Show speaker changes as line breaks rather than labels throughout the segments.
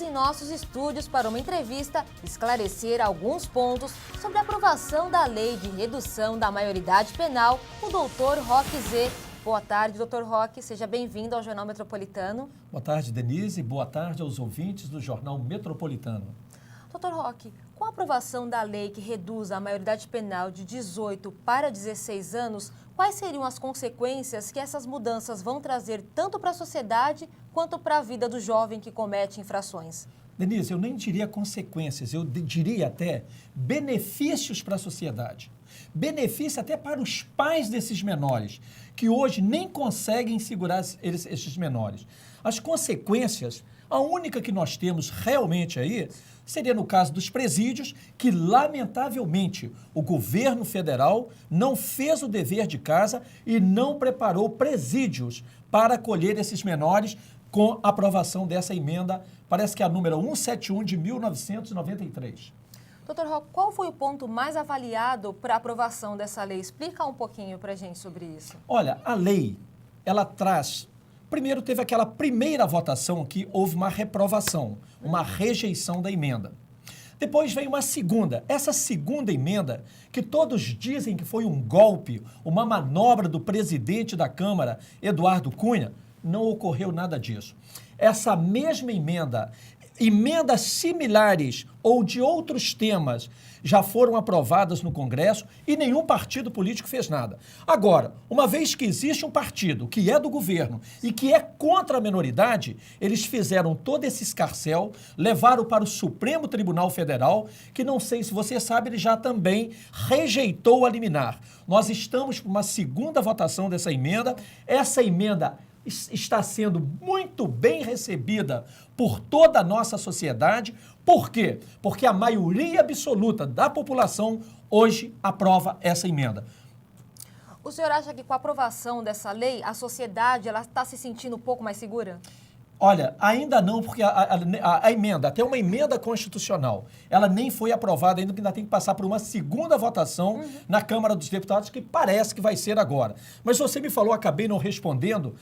em nossos estúdios para uma entrevista esclarecer alguns pontos sobre a aprovação da lei de redução da maioridade penal, o doutor Roque Z. Boa tarde, doutor Roque. Seja bem-vindo ao Jornal Metropolitano.
Boa tarde, Denise. Boa tarde aos ouvintes do Jornal Metropolitano.
Doutor Roque, com a aprovação da lei que reduz a maioridade penal de 18 para 16 anos, quais seriam as consequências que essas mudanças vão trazer tanto para a sociedade quanto para a vida do jovem que comete infrações?
Denise, eu nem diria consequências, eu diria até benefícios para a sociedade. Benefício até para os pais desses menores, que hoje nem conseguem segurar esses menores. As consequências, a única que nós temos realmente aí, seria no caso dos presídios, que lamentavelmente o governo federal não fez o dever de casa e não preparou presídios para acolher esses menores com a aprovação dessa emenda, parece que é a número 171 de 1993.
Doutor Roque, qual foi o ponto mais avaliado para a aprovação dessa lei? Explica um pouquinho para a gente sobre isso.
Olha, a lei, ela traz... Primeiro teve aquela primeira votação que houve uma reprovação, uma rejeição da emenda. Depois veio uma segunda. Essa segunda emenda, que todos dizem que foi um golpe, uma manobra do presidente da Câmara, Eduardo Cunha, não ocorreu nada disso. Essa mesma emenda, emendas similares ou de outros temas já foram aprovadas no Congresso e nenhum partido político fez nada. Agora, uma vez que existe um partido que é do governo e que é contra a minoridade, eles fizeram todo esse escarcéu, levaram para o Supremo Tribunal Federal, que não sei se você sabe, ele já também rejeitou a liminar. Nós estamos com uma segunda votação dessa emenda. Essa emenda está sendo muito bem recebida por toda a nossa sociedade. Por quê? Porque a maioria absoluta da população hoje aprova essa emenda.
O senhor acha que com a aprovação dessa lei, a sociedade está se sentindo um pouco mais segura?
Olha, ainda não, porque a emenda, até uma emenda constitucional, ela nem foi aprovada ainda, que ainda tem que passar por uma segunda votação na Câmara dos Deputados, que parece que vai ser agora. Mas você me falou, acabei não respondendo,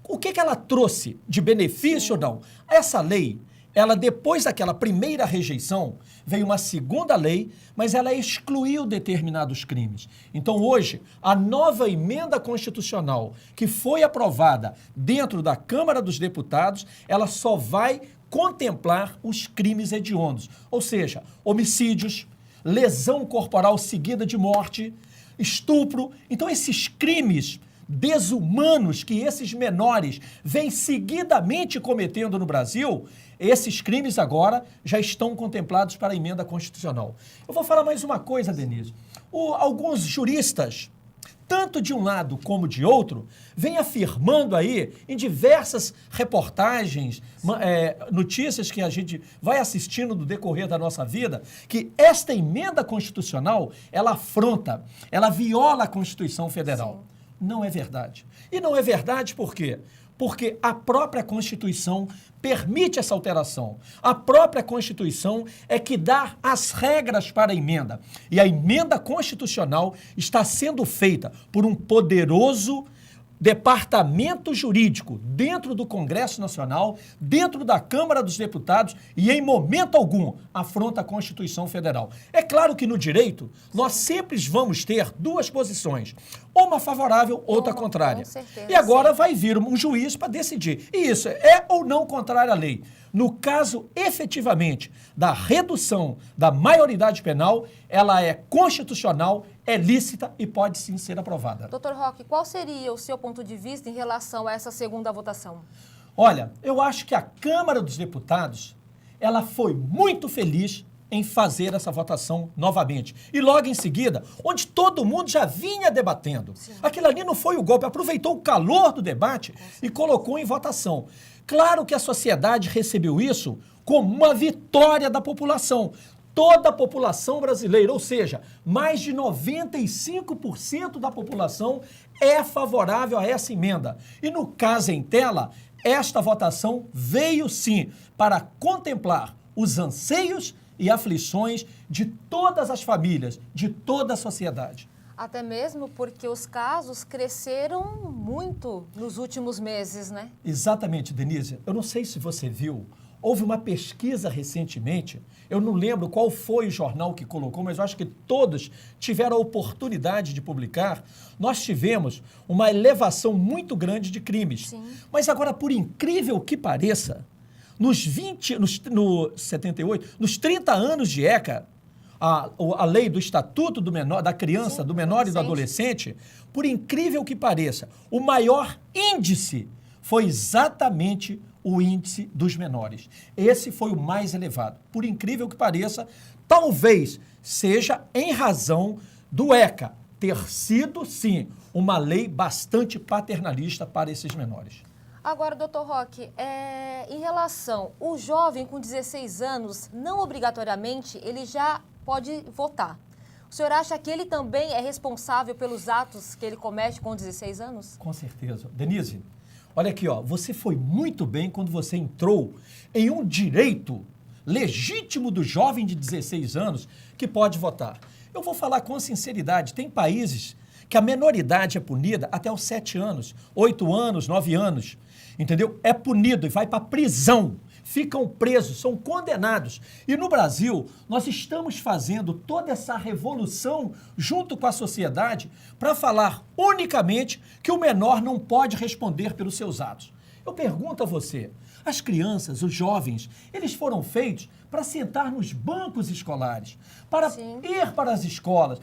o que ela trouxe de benefício ou não? Essa lei, ela depois daquela primeira rejeição, veio uma segunda lei, mas ela excluiu determinados crimes. Então hoje, a nova emenda constitucional que foi aprovada dentro da Câmara dos Deputados, ela só vai contemplar os crimes hediondos, ou seja, homicídios, lesão corporal seguida de morte, estupro. Então esses crimes desumanos que esses menores vêm seguidamente cometendo no Brasil, esses crimes agora já estão contemplados para a emenda constitucional. Eu vou falar mais uma coisa, Denise. Alguns juristas, tanto de um lado como de outro, vêm afirmando aí, em diversas reportagens, notícias que a gente vai assistindo no decorrer da nossa vida, que esta emenda constitucional, ela afronta, ela viola a Constituição Federal. Sim. Não é verdade. E não é verdade por quê? Porque a própria Constituição permite essa alteração. A própria Constituição é que dá as regras para a emenda. E a emenda constitucional está sendo feita por um poderoso departamento jurídico dentro do Congresso Nacional, dentro da Câmara dos Deputados e, em momento algum, afronta a Constituição Federal. É claro que no direito, nós sempre vamos ter duas posições, uma favorável, outra contrária.
Com certeza,
e agora vai vir um juiz para decidir. E isso é ou não contrário à lei? No caso, efetivamente, da redução da maioridade penal, ela é constitucional, é lícita e pode sim ser aprovada.
Doutor Roque, qual seria o seu ponto de vista em relação a essa segunda votação?
Olha, eu acho que a Câmara dos Deputados, ela foi muito feliz em fazer essa votação novamente. E logo em seguida, onde todo mundo já vinha debatendo. Sim. Aquilo ali não foi o golpe, aproveitou o calor do debate e colocou em votação. Claro que a sociedade recebeu isso como uma vitória da população. Toda a população brasileira, ou seja, mais de 95% da população é favorável a essa emenda. E no caso em tela, esta votação veio sim para contemplar os anseios e aflições de todas as famílias, de toda a sociedade.
Até mesmo porque os casos cresceram muito nos últimos meses, né?
Exatamente, Denise. Eu não sei se você viu, houve uma pesquisa recentemente, eu não lembro qual foi o jornal que colocou, mas eu acho que todos tiveram a oportunidade de publicar. Nós tivemos uma elevação muito grande de crimes.
Sim.
Mas agora, por incrível que pareça, no 78, nos 30 anos de ECA, a lei do Estatuto do Menor, da Criança,
Sim,
do Menor e do Adolescente, por incrível que pareça, o maior índice foi exatamente o índice dos menores. Esse foi o mais elevado. Por incrível que pareça, talvez seja em razão do ECA ter sido, sim, uma lei bastante paternalista para esses menores.
Agora, doutor Roque, em relação, o jovem com 16 anos, não obrigatoriamente, ele já pode votar. O senhor acha que ele também é responsável pelos atos que ele comete com 16 anos?
Com certeza. Denise, olha aqui, ó, você foi muito bem quando você entrou em um direito legítimo do jovem de 16 anos que pode votar. Eu vou falar com sinceridade, tem países que a menoridade é punida até os 7 anos, 8 anos, 9 anos, entendeu? É punido e vai para prisão. Ficam presos, são condenados. E no Brasil, nós estamos fazendo toda essa revolução junto com a sociedade para falar unicamente que o menor não pode responder pelos seus atos. Eu pergunto a você, as crianças, os jovens, eles foram feitos para sentar nos bancos escolares, para ir para as escolas,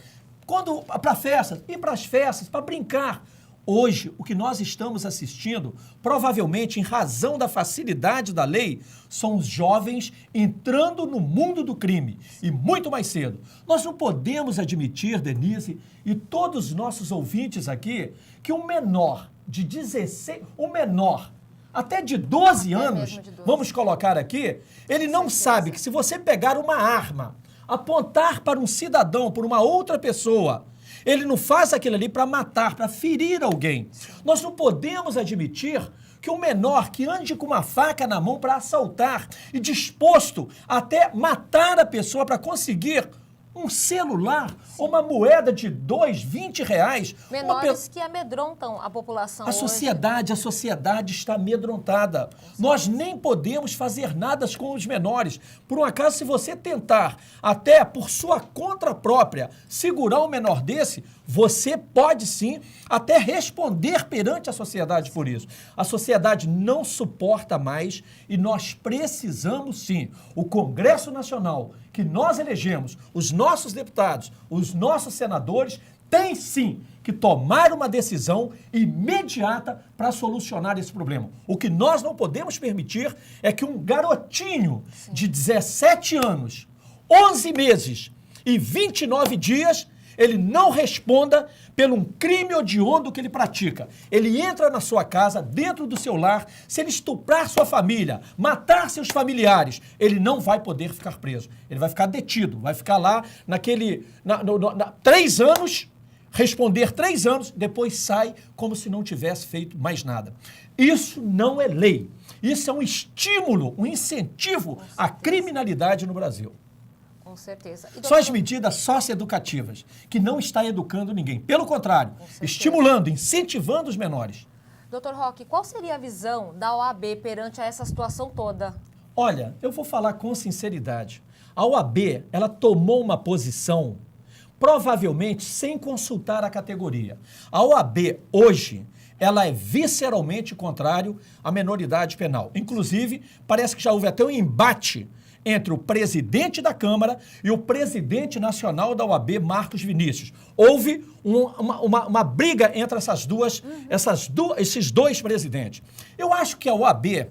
para festas, ir para as festas, para brincar. Hoje, o que nós estamos assistindo, provavelmente em razão da facilidade da lei, são os jovens entrando no mundo do crime, e muito mais cedo. Nós não podemos admitir, Denise, e todos os nossos ouvintes aqui, que um menor de 16, um menor até de 12 anos, vamos colocar aqui, ele não sabe que se você pegar uma arma, apontar para um cidadão, por uma outra pessoa, ele não faz aquilo ali para matar, para ferir alguém. Nós não podemos admitir que um menor que ande com uma faca na mão para assaltar e disposto até matar a pessoa para conseguir um celular ou uma moeda de 20 reais.
Menores que amedrontam a população hoje.
A sociedade está amedrontada. Nós nem podemos fazer nada com os menores. Por um acaso, se você tentar, até por sua conta própria, segurar um menor desse, você pode sim até responder perante a sociedade por isso. A sociedade não suporta mais e nós precisamos sim, o Congresso Nacional, que nós elegemos, os nossos deputados, os nossos senadores, tem sim que tomar uma decisão imediata para solucionar esse problema. O que nós não podemos permitir é que um garotinho de 17 anos, 11 meses e 29 dias, ele não responda pelo um crime hediondo que ele pratica. Ele entra na sua casa, dentro do seu lar, se ele estuprar sua família, matar seus familiares, ele não vai poder ficar preso. Ele vai ficar detido, vai ficar lá 3 anos, responder 3 anos, depois sai como se não tivesse feito mais nada. Isso não é lei. Isso é um estímulo, um incentivo à criminalidade no Brasil.
Com certeza.
São as medidas socioeducativas, que não está educando ninguém. Pelo contrário, estimulando, incentivando os menores.
Doutor Roque, qual seria a visão da OAB perante a essa situação toda?
Olha, eu vou falar com sinceridade. A OAB, ela tomou uma posição, provavelmente sem consultar a categoria. A OAB, hoje, ela é visceralmente contrário à menoridade penal. Inclusive, parece que já houve até um embate entre o presidente da Câmara e o presidente nacional da OAB, Marcos Vinícius. Houve uma briga entre esses dois presidentes. Eu acho que a OAB,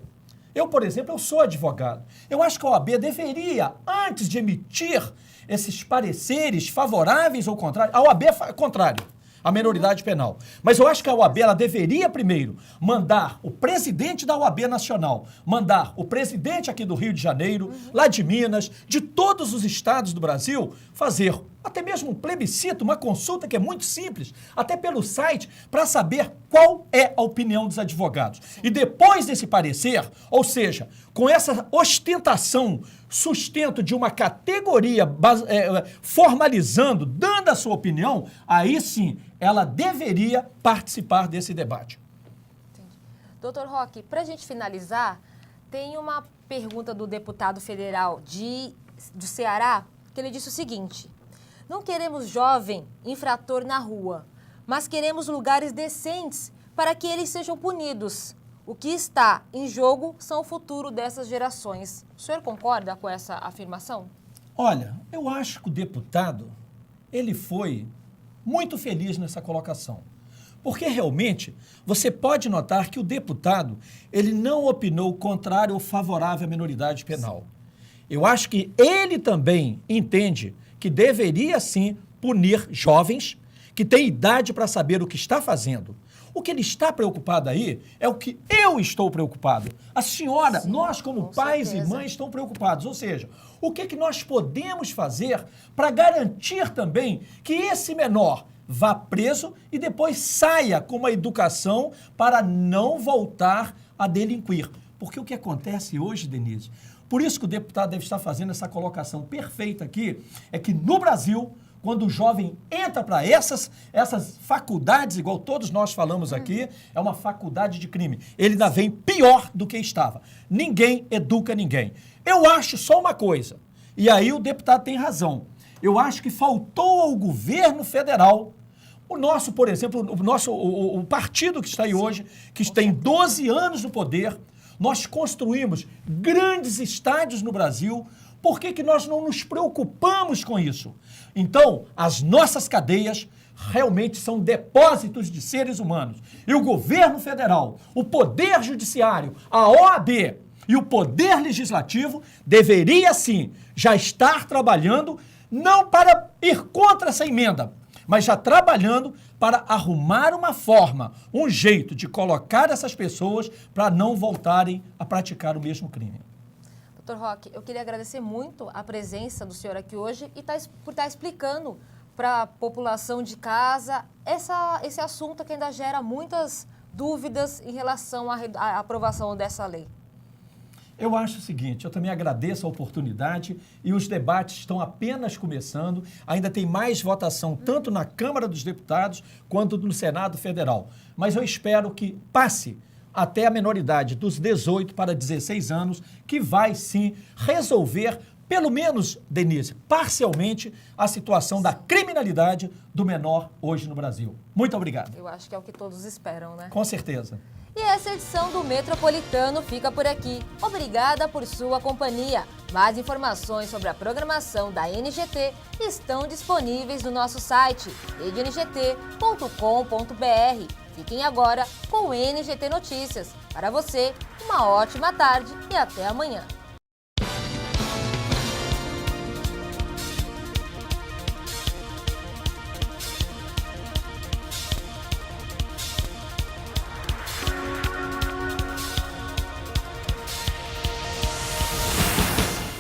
por exemplo, eu sou advogado, eu acho que a OAB deveria, antes de emitir esses pareceres favoráveis ou contrários, a OAB é contrário à menoridade penal. Mas eu acho que a OAB ela deveria primeiro mandar o presidente da OAB Nacional, mandar o presidente aqui do Rio de Janeiro, lá de Minas, de todos os estados do Brasil, fazer até mesmo um plebiscito, uma consulta que é muito simples, até pelo site, para saber qual é a opinião dos advogados. E depois desse parecer, ou seja, com essa ostentação, sustento de uma categoria formalizando, dando a sua opinião, aí sim, ela deveria participar desse debate.
Entendi. Doutor Roque, para a gente finalizar, tem uma pergunta do deputado federal do Ceará, que ele disse o seguinte: não queremos jovem infrator na rua, mas queremos lugares decentes para que eles sejam punidos. O que está em jogo são o futuro dessas gerações. O senhor concorda com essa afirmação?
Olha, eu acho que o deputado, ele foi muito feliz nessa colocação. Porque realmente, você pode notar que o deputado, ele não opinou contrário ou favorável à minoridade penal. Eu acho que ele também entende que deveria sim punir jovens que têm idade para saber o que está fazendo. O que ele está preocupado aí é o que eu estou preocupado. A senhora, sim, nós como pais certeza. E mães estão preocupados. Ou seja, o que nós podemos fazer para garantir também que esse menor vá preso e depois saia com uma educação para não voltar a delinquir. Porque o que acontece hoje, Denise, por isso que o deputado deve estar fazendo essa colocação perfeita aqui, é que no Brasil, quando o jovem entra para essas faculdades, igual todos nós falamos aqui, é uma faculdade de crime. Ele ainda vem pior do que estava. Ninguém educa ninguém. Eu acho só uma coisa, e aí o deputado tem razão. Eu acho que faltou ao governo federal, o nosso, por exemplo, o partido que está aí hoje, que tem 12 anos no poder, nós construímos grandes estádios no Brasil. Por que nós não nos preocupamos com isso? Então, as nossas cadeias realmente são depósitos de seres humanos. E o governo federal, o poder judiciário, a OAB e o poder legislativo deveria sim já estar trabalhando, não para ir contra essa emenda, mas já trabalhando para arrumar uma forma, um jeito de colocar essas pessoas para não voltarem a praticar o mesmo crime.
Dr. Roque, eu queria agradecer muito a presença do senhor aqui hoje e por estar explicando para a população de casa esse assunto que ainda gera muitas dúvidas em relação à aprovação dessa lei.
Eu acho o seguinte, eu também agradeço a oportunidade e os debates estão apenas começando, ainda tem mais votação tanto na Câmara dos Deputados quanto no Senado Federal. Mas eu espero que passe até a menoridade dos 18 para 16 anos, que vai sim resolver, pelo menos, Denise, parcialmente, a situação da criminalidade do menor hoje no Brasil. Muito obrigado.
Eu acho que é o que todos esperam, né?
Com certeza.
E essa edição do Metropolitano fica por aqui. Obrigada por sua companhia. Mais informações sobre a programação da NGT estão disponíveis no nosso site edngt.com.br. Fiquem agora com o NGT Notícias. Para você, uma ótima tarde e até amanhã.